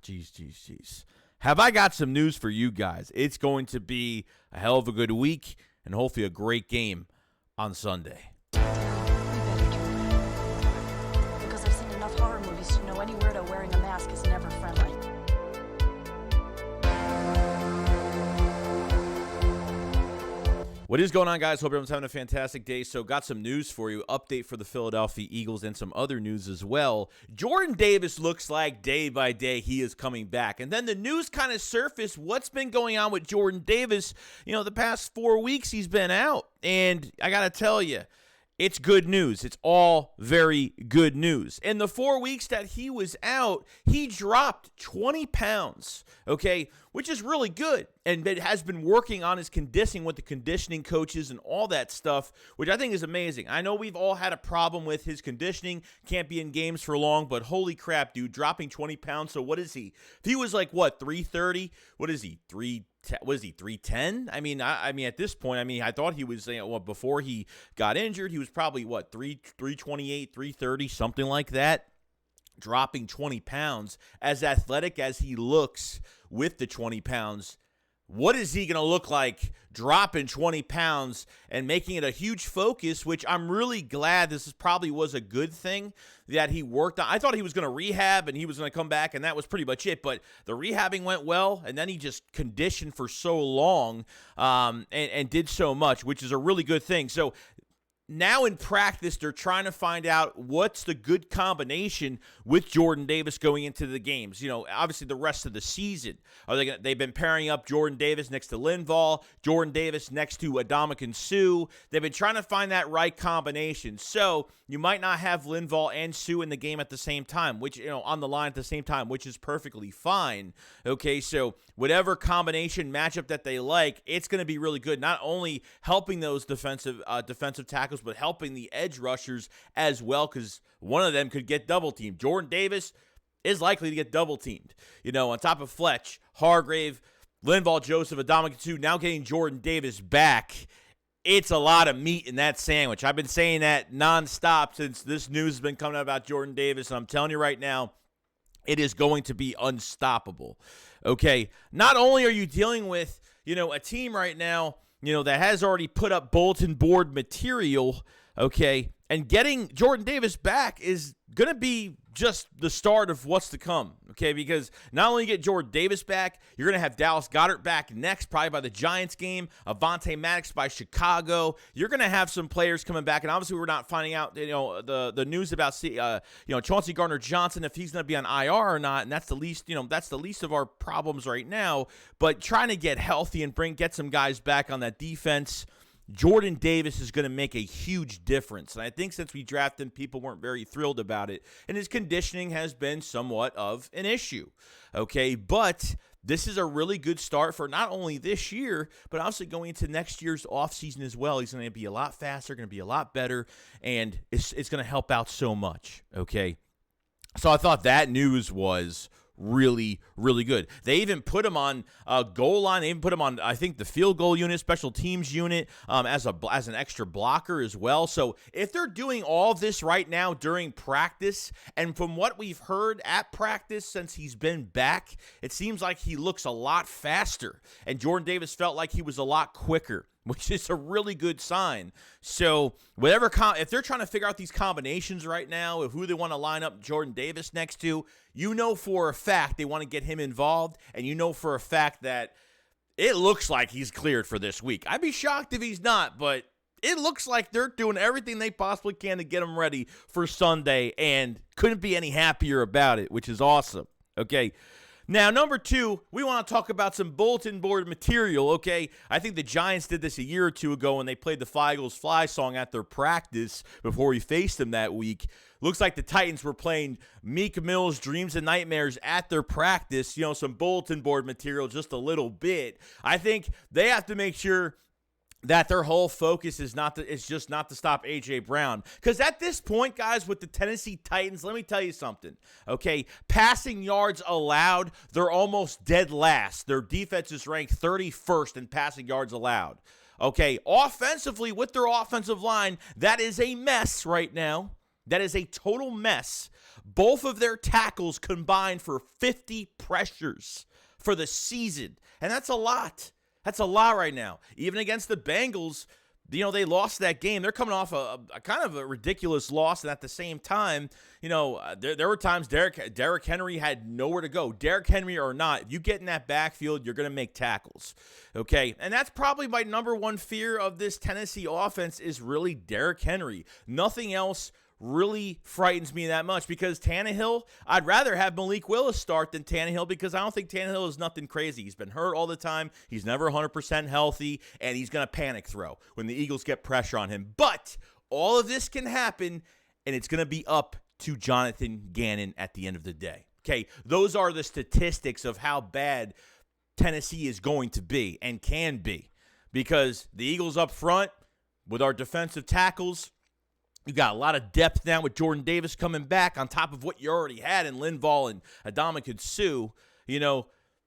Jeez. Have I got some news for you guys? It's going to be a hell of a good week and hopefully a great game on Sunday. Because I've seen enough horror movies to know any weirdo wearing a mask is never friendly. What is going on, guys? Hope everyone's having a fantastic day. So got some news for you. Update for the Philadelphia Eagles and some other news as well. Jordan Davis looks like day by day he is coming back. And then the news kind of surfaced what's been going on with Jordan Davis. You know, the past 4 weeks he's been out. And I got to tell you, it's good news. It's all very good news. In the 4 weeks that he was out, he dropped 20 pounds, okay, which is really good. And it has been working on his conditioning with the conditioning coaches and all that stuff, which I think is amazing. I know we've all had a problem with his conditioning, can't be in games for long, but holy crap, dude, dropping 20 pounds. So what is he? If he was like, 330? What is he, 310? I mean, at this point, I thought he was, before he got injured, he was probably, 328, 330, something like that. Dropping 20 pounds, as athletic as he looks with the 20 pounds, what is he going to look like dropping 20 pounds and making it a huge focus, which I'm really glad this probably was a good thing that he worked on. I thought he was going to rehab and he was going to come back, and that was pretty much it. But the rehabbing went well, and then he just conditioned for so long and did so much, which is a really good thing. So now in practice, they're trying to find out what's the good combination with Jordan Davis going into the games. You know, obviously the rest of the season. They've been pairing up Jordan Davis next to Linval, Jordan Davis next to Adamakin Sue. They've been trying to find that right combination. So you might not have Linval and Sue in the game at the same time, which, on the line at the same time, which is perfectly fine. Okay, so whatever combination matchup that they like, it's going to be really good. Not only helping those defensive tackles, but helping the edge rushers as well, because one of them could get double teamed. Jordan Davis is likely to get double teamed. On top of Fletch, Hargrave, Linval Joseph, Adamakin Sue, now getting Jordan Davis back. It's a lot of meat in that sandwich. I've been saying that nonstop since this news has been coming out about Jordan Davis, and I'm telling you right now, it is going to be unstoppable. Okay, not only are you dealing with, a team right now, that has already put up bulletin board material, okay, and getting Jordan Davis back is going to be just the start of what's to come, okay, because not only get Jordan Davis back, you're going to have Dallas Goedert back next, probably by the Giants game, Avonte Maddox by Chicago. You're going to have some players coming back, and obviously we're not finding out, the news about, Chauncey Gardner-Johnson, if he's going to be on IR or not, and that's the least of our problems right now, but trying to get healthy and get some guys back on that defense. Jordan Davis is going to make a huge difference. And I think since we drafted him, people weren't very thrilled about it. And his conditioning has been somewhat of an issue. Okay, but this is a really good start for not only this year, but also going into next year's offseason as well. He's going to be a lot faster, going to be a lot better, and it's going to help out so much. Okay, so I thought that news was really, really good. They even put him on a goal line. They even put him on, I think, the field goal unit, special teams unit, as an extra blocker as well. So if they're doing all of this right now during practice, and from what we've heard at practice since he's been back, it seems like he looks a lot faster. And Jordan Davis felt like he was a lot quicker, which is a really good sign. So if they're trying to figure out these combinations right now of who they want to line up Jordan Davis next to, for a fact they want to get him involved, and for a fact that it looks like he's cleared for this week. I'd be shocked if he's not, but it looks like they're doing everything they possibly can to get him ready for Sunday, and couldn't be any happier about it, which is awesome. Okay. Now, number two, we want to talk about some bulletin board material, okay? I think the Giants did this a year or two ago when they played the Fly Eagles Fly song at their practice before we faced them that week. Looks like the Titans were playing Meek Mill's Dreams and Nightmares at their practice, some bulletin board material just a little bit. I think they have to make sure that their whole focus is just not to stop A.J. Brown. Because at this point, guys, with the Tennessee Titans, let me tell you something, okay? Passing yards allowed, they're almost dead last. Their defense is ranked 31st in passing yards allowed. Okay, offensively, with their offensive line, that is a mess right now. That is a total mess. Both of their tackles combined for 50 pressures for the season. And that's a lot. That's a lot right now. Even against the Bengals, they lost that game. They're coming off a kind of a ridiculous loss, and at the same time, there were times Derrick Henry had nowhere to go. Derrick Henry or not, if you get in that backfield, you're going to make tackles, okay? And that's probably my number one fear of this Tennessee offense is really Derrick Henry. Nothing else really frightens me that much because Tannehill, I'd rather have Malik Willis start than Tannehill because I don't think Tannehill is nothing crazy. He's been hurt all the time. He's never 100% healthy, and he's going to panic throw when the Eagles get pressure on him. But all of this can happen, and it's going to be up to Jonathan Gannon at the end of the day. Okay, those are the statistics of how bad Tennessee is going to be and can be because the Eagles up front with our defensive tackles, you got a lot of depth now with Jordan Davis coming back on top of what you already had in Linval and Adama Sue,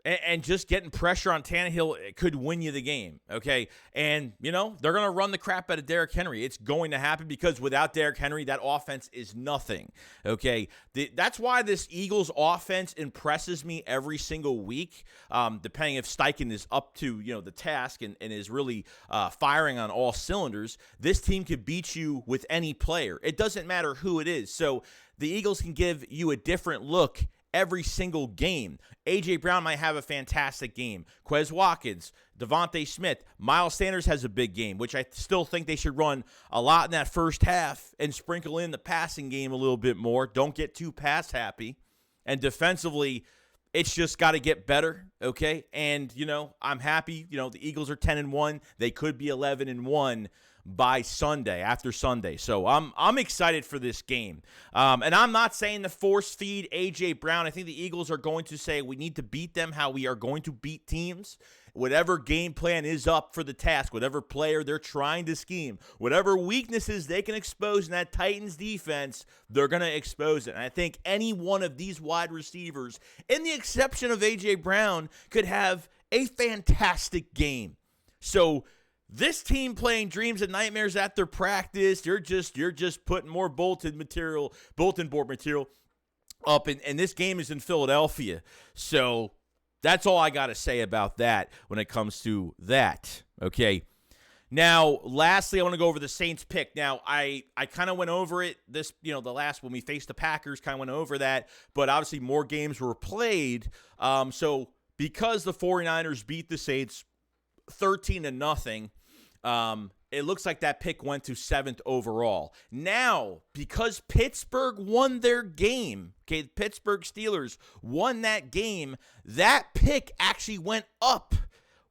and just getting pressure on Tannehill it could win you the game, okay? And, they're going to run the crap out of Derrick Henry. It's going to happen because without Derrick Henry, that offense is nothing, okay? That's why this Eagles offense impresses me every single week, depending if Steichen is up to, the task and is really firing on all cylinders. This team could beat you with any player. It doesn't matter who it is. So the Eagles can give you a different look every single game. A.J. Brown might have a fantastic game. Quez Watkins, Devontae Smith, Miles Sanders has a big game, which I still think they should run a lot in that first half and sprinkle in the passing game a little bit more. Don't get too pass happy. And defensively, it's just got to get better, okay? And, I'm happy. The Eagles are 10-1. They could be 11-1 by Sunday, after Sunday. So I'm excited for this game. And I'm not saying to force feed A.J. Brown. I think the Eagles are going to say we need to beat them how we are going to beat teams. Whatever game plan is up for the task, whatever player they're trying to scheme, whatever weaknesses they can expose in that Titans defense, they're going to expose it. And I think any one of these wide receivers, in the exception of A.J. Brown, could have a fantastic game. So this team playing dreams and nightmares at their practice, you're just putting more bulletin board material up, and this game is in Philadelphia. So that's all I got to say about that when it comes to that. Okay. Now, lastly, I want to go over the Saints pick. Now, I kind of went over it the last when we faced the Packers, kind of went over that, but obviously more games were played. So because the 49ers beat the Saints 13-0, it looks like that pick went to 7th overall. Now, because Pittsburgh won their game, okay, the Pittsburgh Steelers won that game, that pick actually went up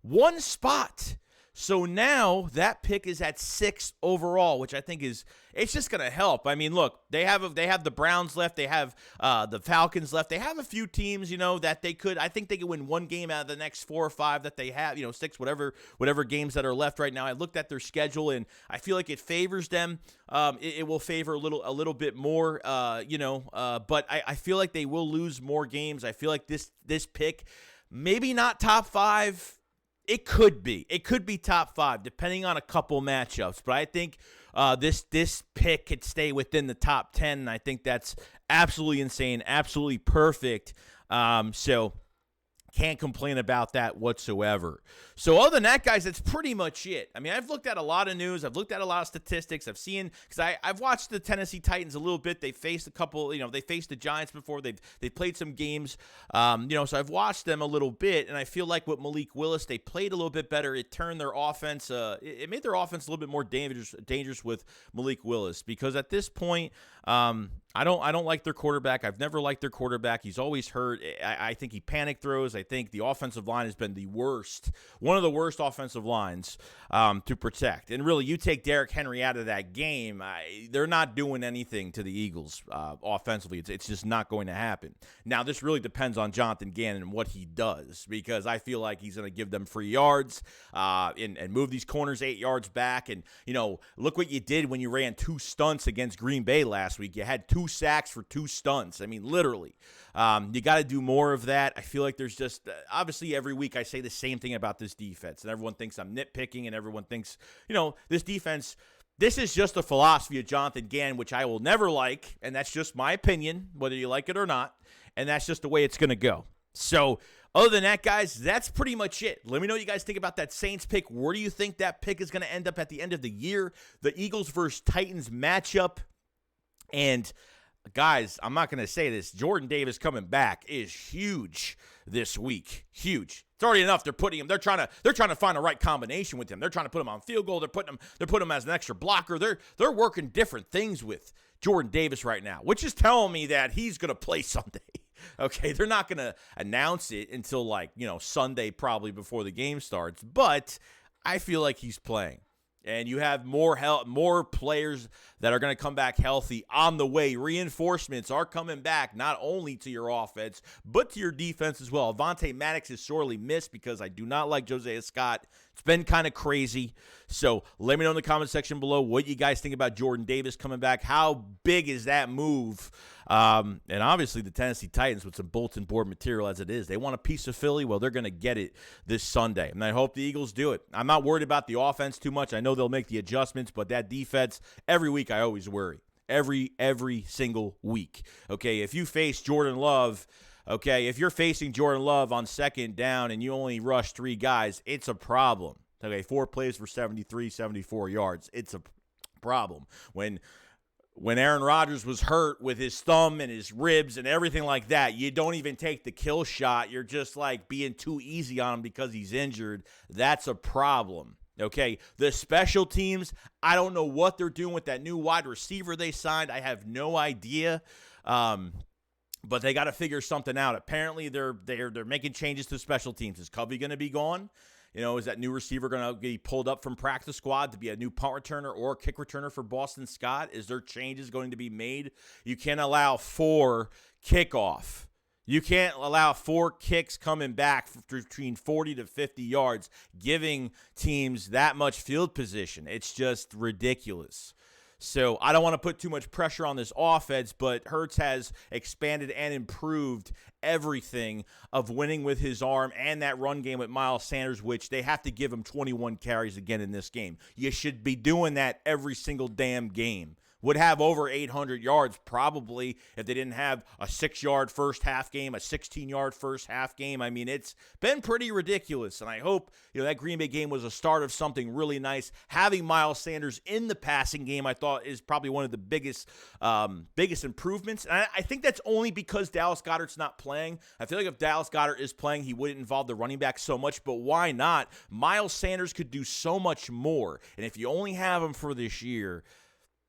one spot. So now that pick is at 6th overall, which I think it's just going to help. I mean, look, they have the Browns left, they have the Falcons left, they have a few teams, that I think they could win one game out of the next 4 or 5 that they have, 6, whatever games that are left right now. I looked at their schedule and I feel like it favors them. It will favor a little bit more, but I feel like they will lose more games. I feel like this pick, maybe not top 5. It could be top 5, depending on a couple matchups. But I think this pick could stay within the top 10, and I think that's absolutely insane, absolutely perfect. So can't complain about that whatsoever. So other than that, guys, that's pretty much it. I mean, I've looked at a lot of news. I've looked at a lot of statistics. I've seen, because I've watched the Tennessee Titans a little bit. They faced a couple, they faced the Giants before. They played some games, so I've watched them a little bit, and I feel like with Malik Willis, they played a little bit better. It turned their offense, it made their offense a little bit more dangerous with Malik Willis, because at this point, I don't like their quarterback. I've never liked their quarterback. He's always hurt. I think he panic throws. I think the offensive line has been one of the worst offensive lines to protect. And really, you take Derrick Henry out of that game, they're not doing anything to the Eagles offensively. It's just not going to happen. Now, this really depends on Jonathan Gannon and what he does, because I feel like he's going to give them free yards and move these corners 8 yards back. And, look what you did when you ran 2 stunts against Green Bay last week. You had 2 sacks for 2 stunts. I mean, literally. You got to do more of that. I feel like there's just, obviously every week I say the same thing about this defense, and everyone thinks I'm nitpicking, and everyone thinks, this defense, This is just a philosophy of Jonathan Gannon, which I will never like, and that's just my opinion, whether you like it or not, and that's just the way it's going to go. So, other than that, guys, that's pretty much it. Let me know what you guys think about that Saints pick. Where do you think that pick is going to end up at the end of the year? The Eagles versus Titans matchup. And, guys, I'm not going to say this. Jordan Davis coming back is huge this week. Huge. It's already enough. They're putting him. They're trying to find the right combination with him. They're trying to put him on field goal. They're putting him as an extra blocker. They're working different things with Jordan Davis right now, which is telling me that he's going to play Sunday. Okay, they're not going to announce it until Sunday probably before the game starts, but I feel like he's playing. And you have more players that are going to come back healthy on the way. Reinforcements are coming back not only to your offense, but to your defense as well. Avonte Maddox is sorely missed because I do not like Josiah Scott. It's been kind of crazy. So let me know in the comment section below what you guys think about Jordan Davis coming back. How big is that move? And obviously the Tennessee Titans with some bulletin board material as it is. They want a piece of Philly. Well, they're going to get it this Sunday. And I hope the Eagles do it. I'm not worried about the offense too much. I know they'll make the adjustments, but that defense, every week I always worry. Every single week. Okay, if you face Jordan Love, if you're facing Jordan Love on second down and you only rush 3 guys, it's a problem. Okay, 4 plays for 73, 74 yards. It's a problem. When Aaron Rodgers was hurt with his thumb and his ribs and everything like that, you don't even take the kill shot. You're just like being too easy on him because he's injured. That's a problem. Okay, the special teams, I don't know what they're doing with that new wide receiver they signed. I have no idea. But they got to figure something out. Apparently, they're making changes to special teams. Is Covey going to be gone? Is that new receiver going to be pulled up from practice squad to be a new punt returner or kick returner for Boston Scott? Is there changes going to be made? You can't allow 4 kickoff. You can't allow 4 kicks coming back between 40 to 50 yards, giving teams that much field position. It's just ridiculous. So I don't want to put too much pressure on this offense, but Hurts has expanded and improved everything of winning with his arm and that run game with Miles Sanders, which they have to give him 21 carries again in this game. You should be doing that every single damn game. Would have over 800 yards probably if they didn't have a 6-yard first half game, a 16-yard first half game. I mean, it's been pretty ridiculous, and I hope that Green Bay game was a start of something really nice. Having Miles Sanders in the passing game, I thought, is probably one of the biggest improvements, and I think that's only because Dallas Goedert's not playing. I feel like if Dallas Goedert is playing, he wouldn't involve the running back so much, but why not? Miles Sanders could do so much more, and if you only have him for this year,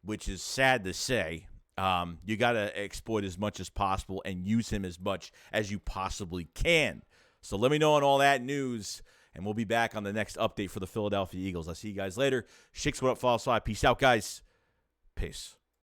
which is sad to say, you got to exploit as much as possible and use him as much as you possibly can. So let me know on all that news, and we'll be back on the next update for the Philadelphia Eagles. I'll see you guys later. SHAKESQUAD up, follow, slide. Peace out, guys. Peace.